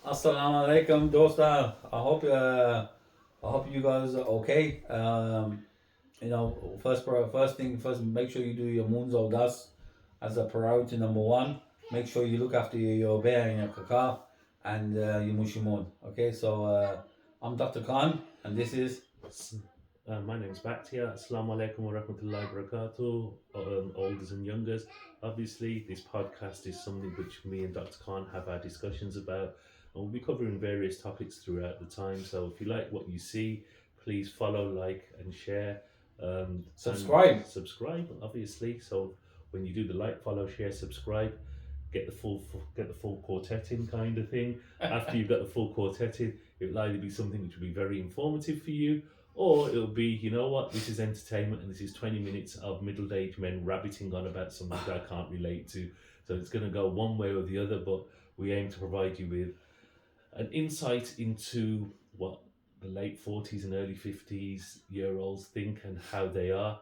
Assalamu alaikum, dosta. I hope you guys are okay. First, make sure you do your munzo das as a priority number one. Make sure you look after your bear and your kaka and your mushimun. Okay, so I'm Dr. Khan, and this is My name's Bactia. Assalamu alaikum wa rahmatullahi wa barakatuh, olders and youngers. Obviously, this podcast is something which me and Dr. Khan have our discussions about, and we'll be covering various topics throughout the time. So if you like what you see, please follow, like, and share. And subscribe. subscribe, obviously. So when you do the like, follow, share, subscribe, get the full quartet in kind of thing. After you've got the full quartet in, it will either be something which will be very informative for you, or it'll be, you know what, this is entertainment and this is 20 minutes of middle aged men rabbiting on about something that I can't relate to. So it's going to go one way or the other, but we aim to provide you with an insight into what the late 40s and early 50s year olds think and how they are.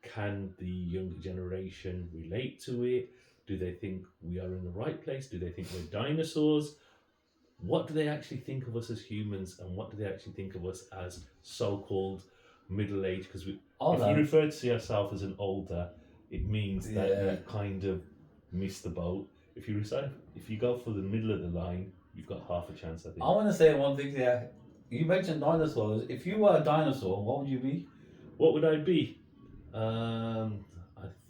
Can the younger generation relate to it? Do they think we are in the right place? Do they think we're dinosaurs? What do they actually think of us as humans, and what do they actually think of us as so-called middle age? Because All if you that. refer to yourself as an older, it means that Yeah. you've kind of missed the boat. If you go for the middle of the line, you've got half a chance, I I think. want to say one thing there. You mentioned dinosaurs. If you were a dinosaur, what would you be? What would I be? I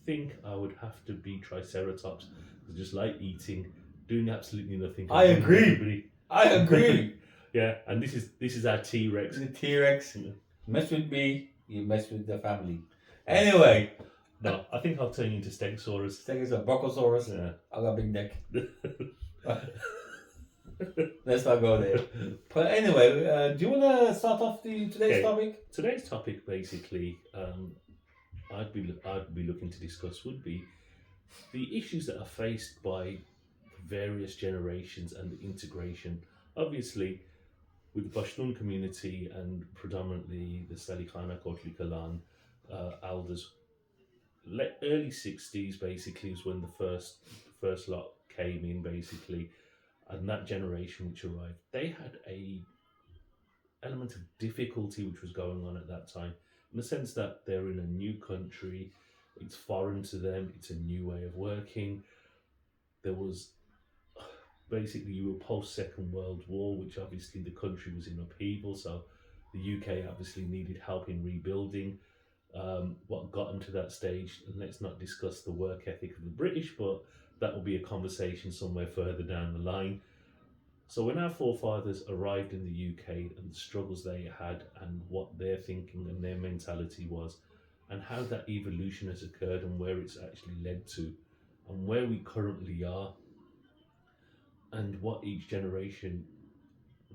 think I would have to be Triceratops. I just like eating, doing absolutely nothing. I agree. Everybody. I agree. Yeah, and this is our T Rex. The T Rex. Mess with me, you mess with the family. Anyway, No, I think I'll turn you into Stegosaurus. take us a Brachiosaurus. Yeah. I got a big neck. Let's not go there. But anyway, do you want to start off today's Okay. topic? Today's topic, basically, I'd be looking to discuss would be the issues that are faced by various generations and the integration. Obviously, with the Pashtun community and predominantly the Salikhana Kotli Kalan elders, early 60s basically is when the first lot came in basically, and that generation which arrived, they had a element of difficulty which was going on at that time, in the sense that they're in a new country, it's foreign to them, it's a new way of working. There was basically, you were post Second World War, which obviously the country was in upheaval, so the UK obviously needed help in rebuilding. What got them to that stage, and let's not discuss the work ethic of the British, but that will be a conversation somewhere further down the line. So when our forefathers arrived in the UK and the struggles they had and what their thinking and their mentality was, and how that evolution has occurred and where it's actually led to, and where we currently are, and what each generation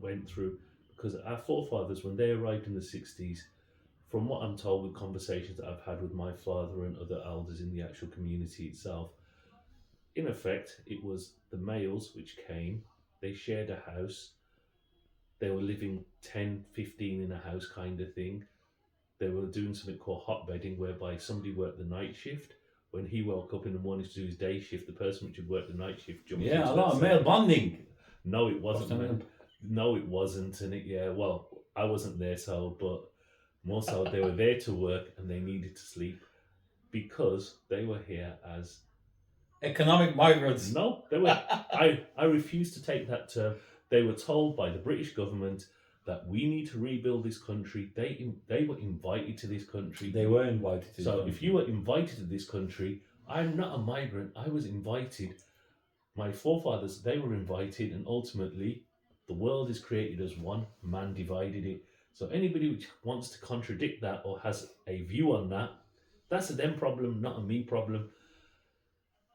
went through. Because our forefathers, when they arrived in the 60s, from what I'm told with conversations that I've had with my father and other elders in the actual community itself, in effect, it was the males which came, they shared a house, they were living 10, 15 in a house kind of thing. They were doing something called hot bedding, whereby somebody worked the night shift. When he woke up in the morning to do his day shift, the person which had worked the night shift jumped Yeah, into a that lot of same. male bonding. No, it wasn't. No, it wasn't. And yeah, well, I wasn't there, so, but more so, they were there to work and they needed to sleep because they were here as Economic migrants. no, they were. I refuse to take that term. They were told by the British government that we need to rebuild this country. They were invited to this country. They were invited to. So if you were invited to this country, I'm not a migrant. I was invited. My forefathers, they were invited, and ultimately, the world is created as one. Man divided it. So anybody which wants to contradict that or has a view on that, that's a them problem, not a me problem.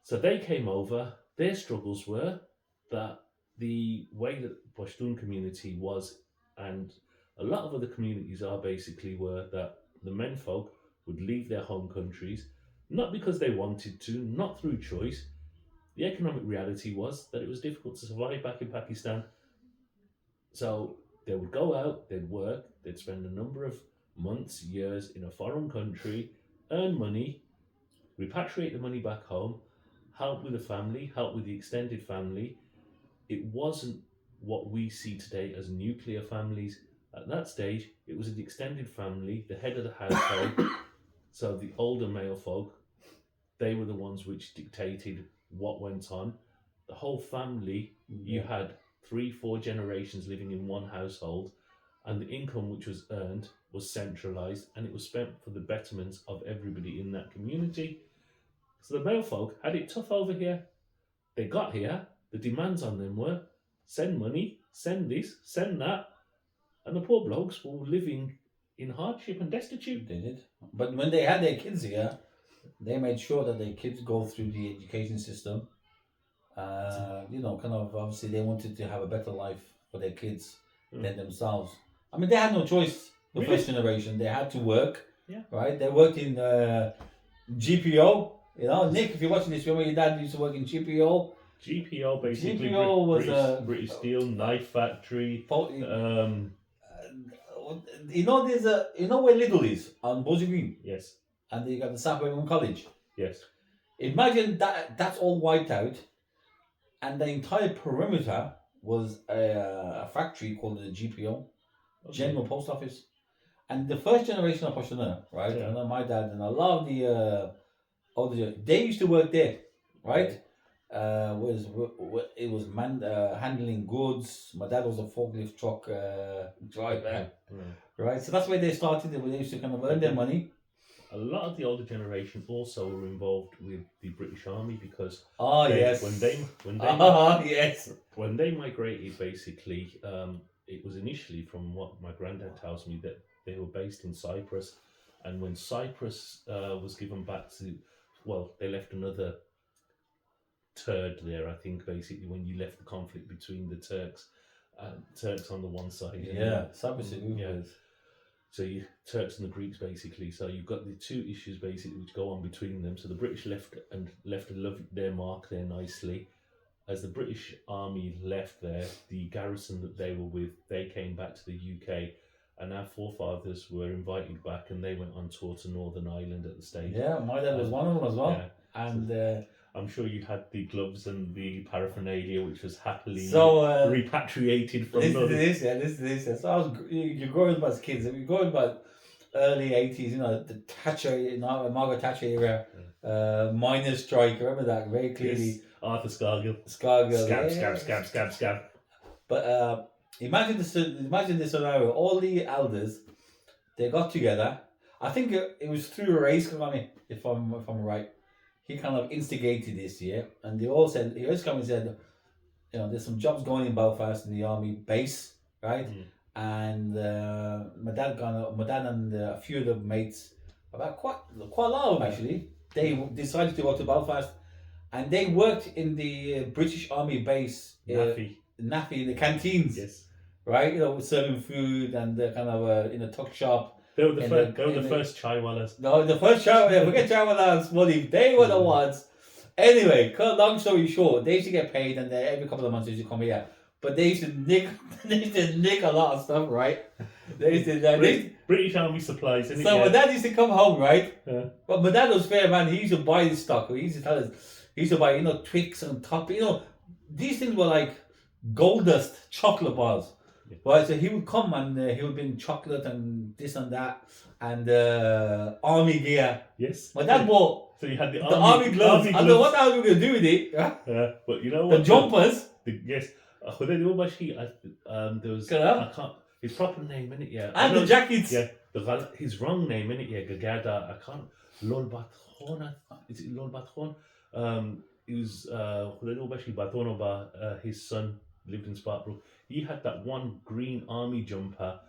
So they came over. Their struggles were that the way that the Pashtun community was, and a lot of other communities are basically, were that the menfolk would leave their home countries, not because they wanted to, not through choice. The economic reality was that it was difficult to survive back in Pakistan. So they would go out, they'd work, they'd spend a number of months, years in a foreign country, earn money, repatriate the money back home, help with the family, help with the extended family. It wasn't what we see today as nuclear families. At that stage, it was an extended family, the head of the household. So the older male folk, they were the ones which dictated what went on. The whole family, you had 3, 4 generations living in one household, and the income which was earned was centralized, and it was spent for the betterment of everybody in that community. So the male folk had it tough over here. They got here, the demands on them were send money, send this, send that, and the poor blokes were living in hardship and destitute. They did. But when they had their kids here, they made sure that their kids go through the education system. Kind of obviously they wanted to have a better life for their kids than themselves. I mean, they had no choice. The first generation, they had to work. Yeah. Right. They worked in GPO. You know, Nick, if you're watching this, remember your dad used to work in GPO. GPO basically. GPO was British Steel Knife Factory. There's where Lidl is on Buzzey Green. Yes. And you got the South Birmingham College. Yes. Imagine that's all wiped out, and the entire perimeter was a factory called the GPO, General Post Office. And the first generation of Pashtoons, right? Yeah. I know my dad and a lot of the older, they used to work there, right? It was handling goods. My dad was a forklift truck driver, right? So that's where they started. They used to kind of earn their money. A lot of the older generation also were involved with the British Army because yes, when they migrated, basically, it was initially, from what my granddad tells me, that they were based in Cyprus, and when Cyprus was given back to, they left another turd there. I think basically when you left the conflict between the Turks on the one side, Cyprus. So you Turks and the Greeks basically. So you've got the two issues basically which go on between them. So the British left their mark there nicely. As the British Army left there, the garrison that they were with, they came back to the UK, and our forefathers were invited back, and they went on tour to Northern Ireland at the stage. Yeah, my dad was one of them as well. Yeah. And I'm sure you had the gloves and the paraphernalia, which was happily repatriated from this. So you're growing up as kids. You're growing up about early 80s, the Thatcher, Margaret Thatcher era, miners' strike. Remember that very clearly. Yes. Arthur Scargill. Scab. But imagine this scenario. All the elders, they got together. I think it was through a race, if I'm right. He kind of instigated this, and they all said, he always come and said, there's some jobs going in Belfast in the army base, right? And my dad and a few of the mates, about quite a lot of them actually, they decided to go to Belfast, and they worked in the British Army base, Naffy in the canteens, yes, right? Serving food and kind of in a tuck shop. They were the first chaiwalas. No, the first chaiwalas. Forget chaiwalas and Smully. They were the ones. Anyway, long story short, they used to get paid, and every couple of months they used to come here. But they used to nick. They used to nick a lot of stuff, right? They used to. British Army supplies. So my dad used to come home, right? Yeah. But my dad was fair, man. He used to buy this stuff. He used to tell us. He used to buy, Twix and Top. These things were like gold dust chocolate bars. Right, so he would come and he would bring chocolate and this and that and army gear. Yes. My dad bought. So you had the army gloves. I don't know what else we were going to do with it. Yeah, but you know what? The jumpers. Yes. There was I can't. His proper name in it, yeah. And the jackets. Yeah. His wrong name in it, yeah. Gagada. I can't. Lolbathon. Is it Lolbathon? He was his son lived in Sparkbrook. He had that one green army jumper,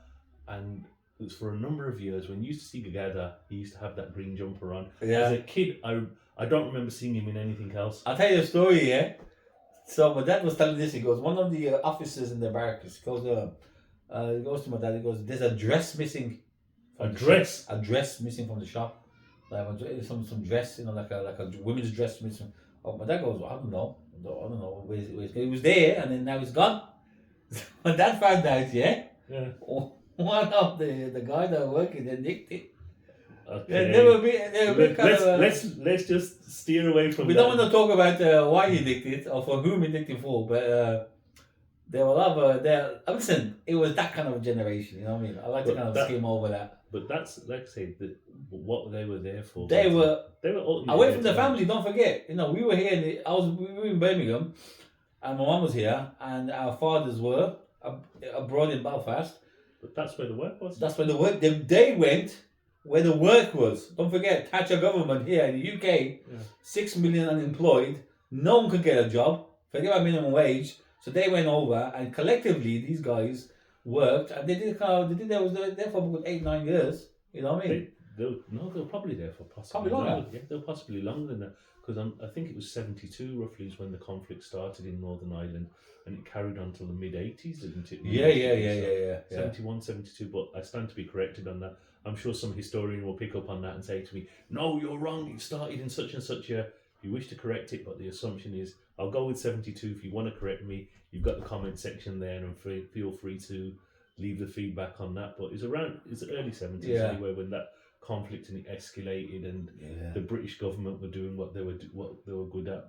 and it was for a number of years. When you used to see Gagada, he used to have that green jumper on. Yeah. As a kid, I don't remember seeing him in anything else. I'll tell you a story, yeah? So my dad was telling this. He goes, one of the officers in the barracks goes to my dad. He goes, "There's a dress missing." A dress missing from the shop. Like some dress, like a women's dress missing. Oh, my dad goes, "I don't know. It was there, and then now it's gone." My dad found out, yeah. One of the guy that was working, they nicked it. Okay. Let's just steer away from. We don't want to talk about why he nicked it or for whom he nicked it for, but There were other there. Listen, it was that kind of a generation. You know what I mean? I like to kind But of that, skim over that. but that's like I say, what they were there for. They Basically, were they were ultimately away there from to the learn. family. Don't forget. You know, we were here. We were in Birmingham, and my mum was here, and our fathers were abroad in Belfast. But that's where the work was. That's where the work. They went where the work was. Don't forget, Thatcher government here in the UK, Yeah. 6 million unemployed. No one could get a job. Forget about minimum wage. So they went over, and collectively, these guys worked, and they did. They did. They was there for about 8 9 years. You know what I mean? They were probably there for possibly Probably longer. longer. Yeah, they were possibly longer than that because I think it was 72 roughly is when the conflict started in Northern Ireland, and it carried on till the mid 80s, didn't it? Yeah, yeah, yeah, So yeah, yeah. 71, 72, but I stand to be corrected on that. I'm sure some historian will pick up on that and say to me, "No, you're wrong. It started in such and such a." You wish to correct it, but the assumption is I'll go with 72. If you want to correct me, you've got the comment section there, and feel free to leave the feedback on that. But it's the early 70s Yeah. anyway when that conflict and it escalated, and Yeah. the British government were doing what they were good at,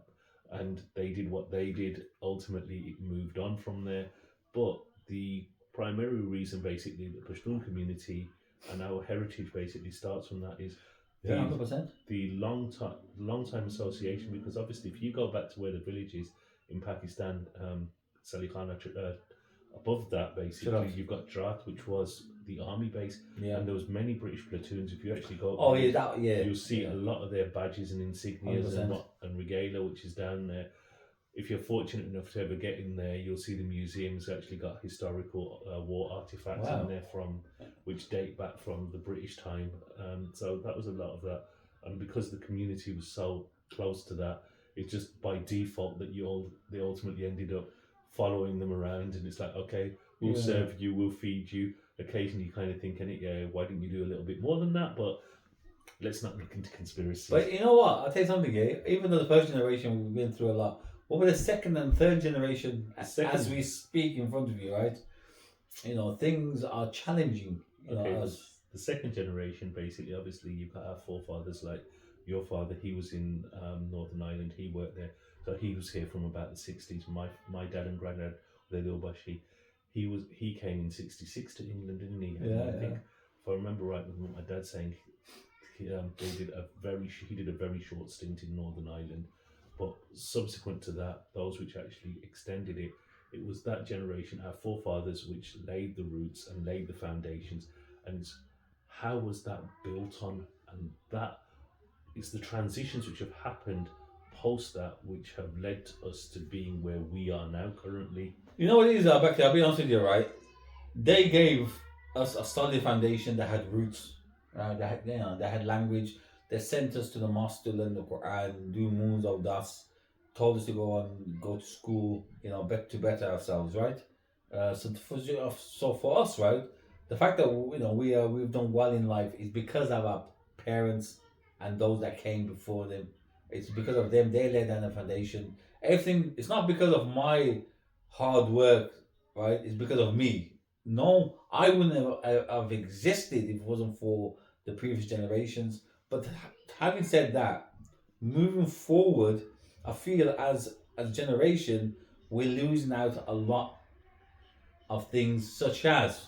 and they did what they did. Ultimately, it moved on from there. But the primary reason, basically, the Pashtun community and our heritage basically starts from that is Yeah, the 100%. the long time association. Because obviously, if you go back to where the village is in Pakistan, Salikhana, above that, basically, Jharat. you've got Jharat, which was the army base, Yeah. and there was many British platoons. If you actually go, Oh yeah, that yeah. you'll see yeah. a lot of their badges and insignias 100%. and regalia, which is down there. If you're fortunate enough to ever get in there, you'll see the museum's actually got historical war artifacts Wow. in there from which date back from the British time. So that was a lot of that, and because the community was so close to that, it's just by default that they ultimately ended up following them around, and it's like, okay, we'll Yeah. serve you, we'll feed you. Occasionally, you kind of thinking, yeah, why didn't you do a little bit more than that? But let's not look into conspiracies. But you know what? I'll tell you something, yeah. Even though the first generation we've been through a lot, what about the second and third generation? As we speak in front of you, right? You know, things are challenging. You Okay, know, the second generation, basically, obviously, you've got our forefathers like your father. He was in Northern Ireland. He worked there, so he was here from about the 60s. My dad and granddad, they're Bashi. He came in 66 to England, didn't he? And Yeah, I think if I remember right, with what my dad saying, he did a very short stint in Northern Ireland, but subsequent to that, those which actually extended it, it was that generation, our forefathers, which laid the roots and laid the foundations. And how was that built on? And that is the transitions which have happened post that, which have led us to being where we are now currently. You know what it is, Becky? I'll be honest with you, right? They gave us a solid foundation that had roots. They had language. They sent us to the mosque to learn the Quran, do moons of das, told us to go to school, to better ourselves, right? So for us, right, the fact that we've done well in life is because of our parents and those that came before them. It's because of them. They laid down the foundation. Everything. It's not because of my hard work, right? It's because of me. No, I wouldn't have existed if it wasn't for the previous generations. But having said that, moving forward, I feel as a generation, we're losing out a lot of things, such as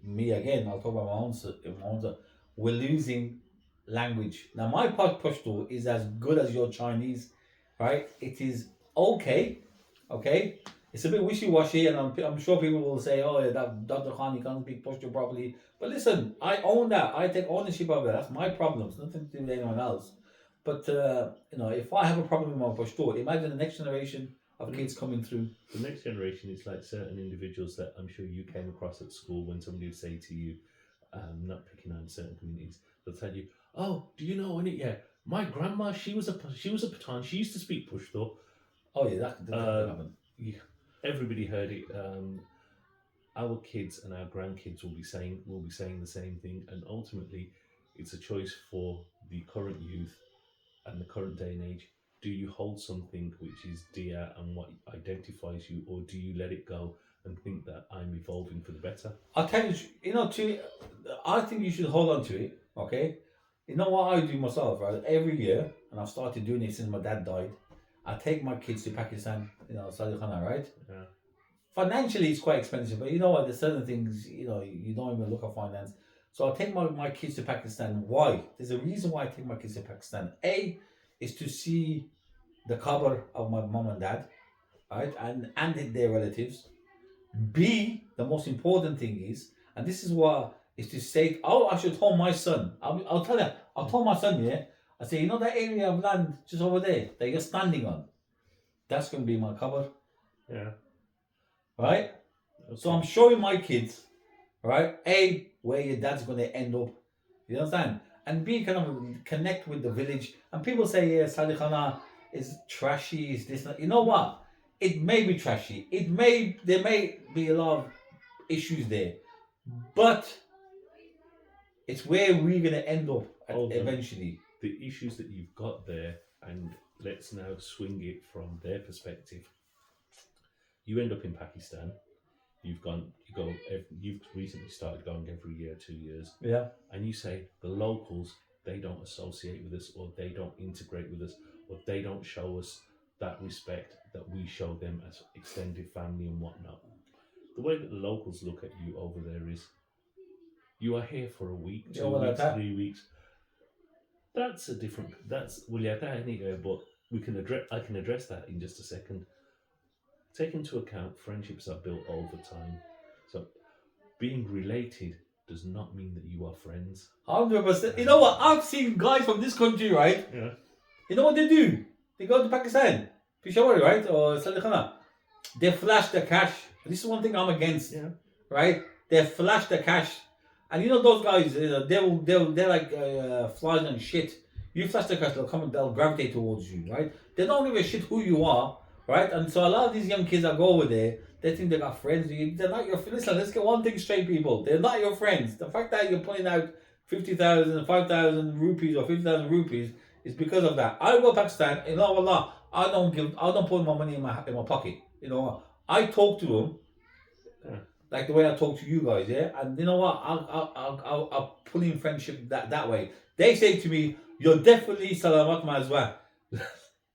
me again. I'll talk about my own. We're losing language. Now, my Pashto is as good as your Chinese, right? It is okay, okay. It's a bit wishy-washy, and I'm sure people will say, "Oh, yeah, that Dr. Khan, he can't speak Pashto properly." But listen, I own that. I take ownership of it. That's my problem. It's nothing to do with anyone else. But if I have a problem with my Pashto, imagine the next generation of kids coming through. The next generation is like certain individuals that I'm sure you came across at school when somebody would say to you, not picking on certain communities, they'll tell you, "Oh, do you know any? Yeah, my grandma, she was a Pathan. She used to speak Pashto." Oh yeah, that can happen. Everybody heard it. Our kids and our grandkids will be saying the same thing, and ultimately, it's a choice for the current youth and the current day and age. Do you hold something which is dear and what identifies you, or do you let it go and think that I'm evolving for the better? I'll tell you, I think you should hold on to it, okay? You know what I do myself, right? Every year, and I've started doing it since my dad died, I take my kids to Pakistan, Saudi Khana, right? Yeah. financially it's quite expensive, but you know what? There's certain things you don't even look at finance. So I take my kids to Pakistan. Why? There's a reason why I take my kids to Pakistan. A is to see the cover of my mom and dad, right, and their relatives. B, the most important thing is, and this is what is to say. Oh, I should tell my son. I'll tell you. I'll tell my son. Yeah, I say, that area of land just over there that you're standing on. That's going to be my cover, Yeah. right? So Okay. I'm showing my kids, right? A, where your dad's going to end up. You understand? And B, kind of connect with the village. And people say, yeah, Sadikhana is trashy, is this. You know what? It may be trashy. There may be a lot of issues there, but it's where we're going to end up Hold on. eventually. The issues that you've got there, and let's now swing it from their perspective. You end up in Pakistan. You've recently started going every year, 2 years, Yeah. and you say the locals, they don't associate with us, or they don't integrate with us, or they don't show us that respect that we show them as extended family and whatnot. The way that the locals look at you over there is, you are here for a week, Yeah, 2 weeks, that. 3 weeks. That's a different. That's well, yeah, that anyway. But we can address. I can address that in just a second. Take into account friendships are built over time. So being related does not mean that you are friends. 100%. You know what? I've seen guys from this country, right? Yeah. You know what they do? They go to Pakistan, Peshawar, right? Or Sadikhana. They flash the cash. This is one thing I'm against, Yeah. right? They flash the cash. And those guys, they're like flies on shit. You flash the cash, they'll gravitate towards you, right? They don't give a shit who you are, right? And so a lot of these young kids that go over there, they think they got friends. They're not your friends. Listen, let's get one thing straight, people. They're not your friends. The fact that you're putting out 50,000, 5,000 rupees or 50,000 rupees is because of that. I go to Pakistan, Allah, I don't put my money in my pocket. I talk to them Yeah. like the way I talk to you guys, yeah. And you know what? I'll put in friendship that way. They say to me, "You're definitely Salamat Mazwa,"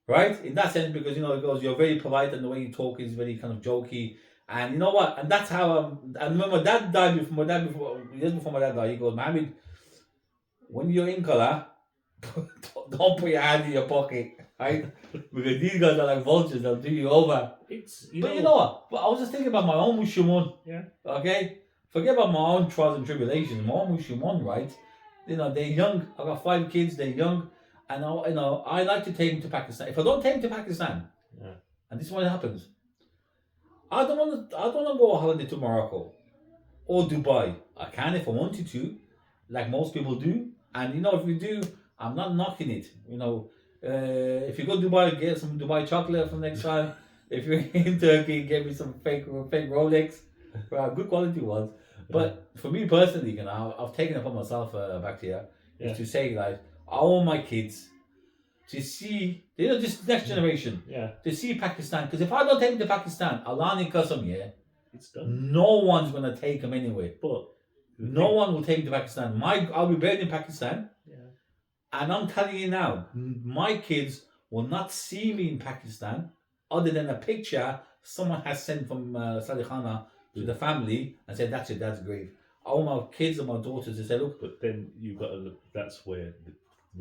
right? In that sense, because it goes, you're very polite and the way you talk is very kind of jokey. And you know what? And that's how. And when my dad died years before my dad died, he goes, "Mohammed, when you're in Kala, don't put your hand in your pocket, right? Because these guys are like vultures; they'll do you over." But you know what? But I was just thinking about my own Mushimun. Yeah. Okay? Forget about my own trials and tribulations. My own Mushimun, right? They're young. I got 5 kids. They're young, and I like to take them to Pakistan. If I don't take them to Pakistan, Yeah. and this is what happens, I don't want to. I don't want to go on holiday to Morocco or Dubai. I can if I wanted to, like most people do. And if you do, I'm not knocking it. If you go to Dubai, get some Dubai chocolate from next time. If you're in Turkey, get me some fake Rolex, good quality ones. But for me personally, I've taken it upon myself back here, Yeah. is to say like I want my kids to see, just next generation, Yeah. to see Pakistan. Because if I don't take them to Pakistan, Allah Kasam, yeah, It's done. no one's gonna take them anyway. But No one will take them to Pakistan. I'll be buried in Pakistan, Yeah. and I'm telling you now, my kids will not see me in Pakistan other than a picture someone has sent from Sadikhana to the family and said, "That's your dad's grave." I want my kids and my daughters to say, "Look." But then you've got to look. That's where the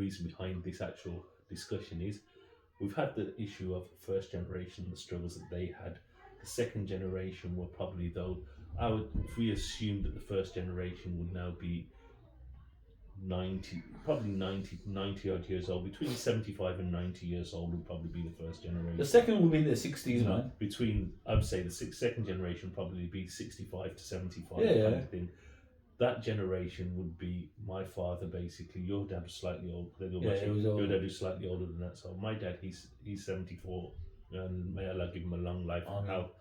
reason behind this actual discussion is. We've had the issue of first generation, the struggles that they had. The second generation were probably if we assume that the first generation would now be 90 odd years old, between 75 and 90 years old would probably be the first generation. The second will be in their 60s, man. I'd say the second generation probably be 65 to 75 Yeah, kind of thing. That generation would be my father, basically. Your dad was slightly older. Your dad was slightly older than that. So my dad, he's 74, and may Allah give him a long life. Now,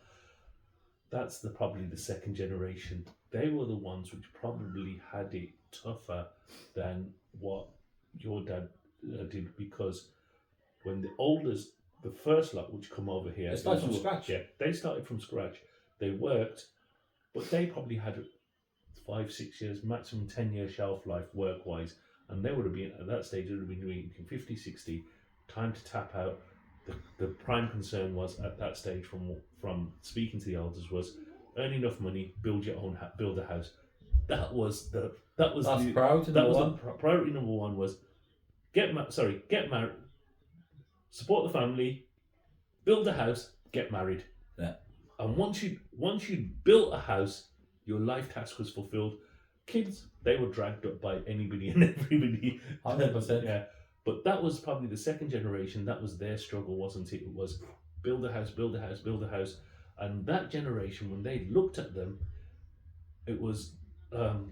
that's probably the second generation. They were the ones which probably had it tougher than what your dad did, because when the first lot which come over here, they started from scratch. Yeah, they started from scratch. They worked, but they probably had 5-6 years, maximum 10-year shelf life work-wise, and they would have been, at that stage, they would have been doing 50, 60, time to tap out. the prime concern was at that stage from speaking to the elders was earn enough money, build a house. That was That's the priority that number was one. the priority number one was get married, support the family, build a house, get married. Yeah. And once you built a house, your life task was fulfilled. Kids, they were dragged up by anybody and everybody. 100%. Yeah. But that was probably the second generation. That was their struggle, wasn't it? It was build a house, build a house, build a house. And that generation, when they looked at them, it was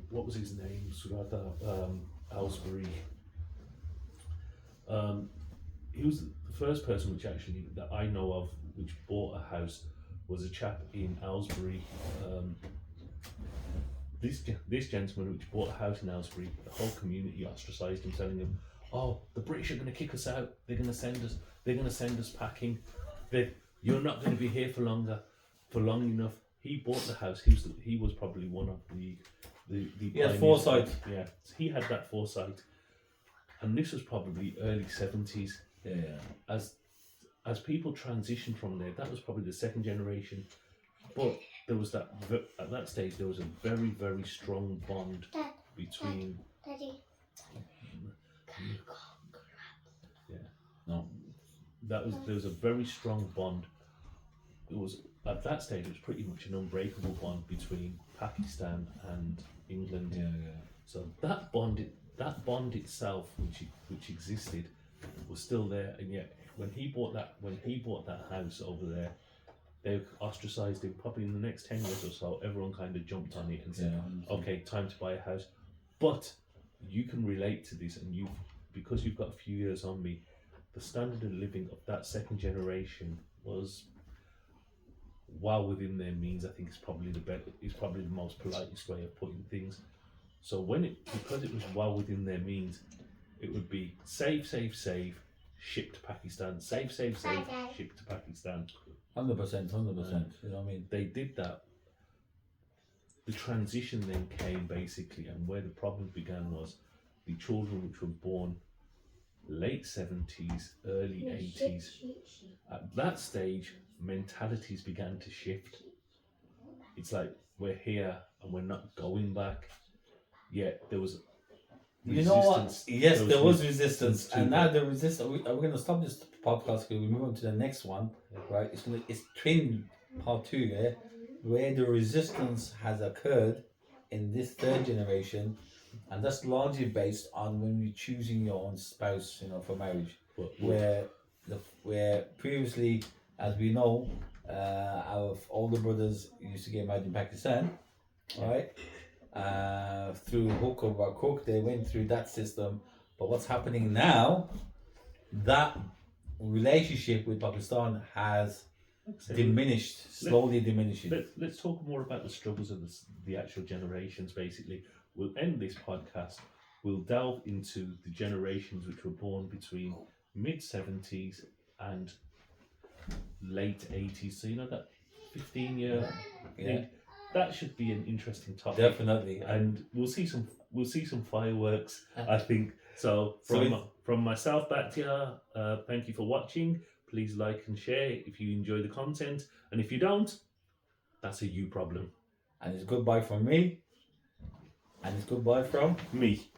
what was his name? Suratha Aylesbury. He was the first person which actually that I know of which bought a house was a chap in Aylesbury. This gentleman which bought a house in Aylesbury, the whole community ostracised him, telling him, "Oh, the British are going to kick us out. They're going to send us. They're going to send us packing. You're not going to be here for long enough." He bought the house. He was probably one of the He had pioneers. foresight. Yeah, he had that foresight, and this was probably early 70s. Yeah. As people transitioned from there, that was probably the second generation. But there was at that stage there was a very, very strong bond between. Daddy. Yeah. No. There was a very strong bond. It was at that stage it was pretty much an unbreakable bond between Pakistan and England. Yeah. So that bond itself, which existed, was still there. And yet, when he bought that house over there, they ostracised him. Probably in the next 10 years or so, everyone kind of jumped on it and said, Yeah. "Okay, time to buy a house." But you can relate to this, and because you've got a few years on me, the standard of living of that second generation was well within their means. I think it's probably the most politest way of putting things. So because it was well within their means, it would be save, ship to Pakistan, save, ship to Pakistan. 100%. You know what I mean? They did that. The transition then came basically, and where the problem began was the children which were born late 70s, early 80s. At that stage, mentalities began to shift. It's like we're here and we're not going back. Yet there was resistance. You know what? Yes, there was resistance, to and now that. the resistance. We're going to stop this podcast because we move on to the next one, right? It's twin part 2, yeah, where the resistance has occurred in this third generation, and that's largely based on when you're choosing your own spouse, for marriage. Where previously, as we know, our older brothers used to get married in Pakistan, right? Through hook or by crook, they went through that system. But what's happening now, that relationship with Pakistan has diminished, slowly diminishing. Let's talk more about the struggles of the actual generations, basically. We'll end this podcast. We'll delve into the generations which were born between mid-70s and late 80s. So, that 15-year thing. That should be an interesting topic. Definitely. And we'll see some fireworks, I think. So from myself, Bakhtiar, thank you for watching. Please like and share if you enjoy the content. And if you don't, that's a you problem. And it's goodbye from me. And it's goodbye from Me.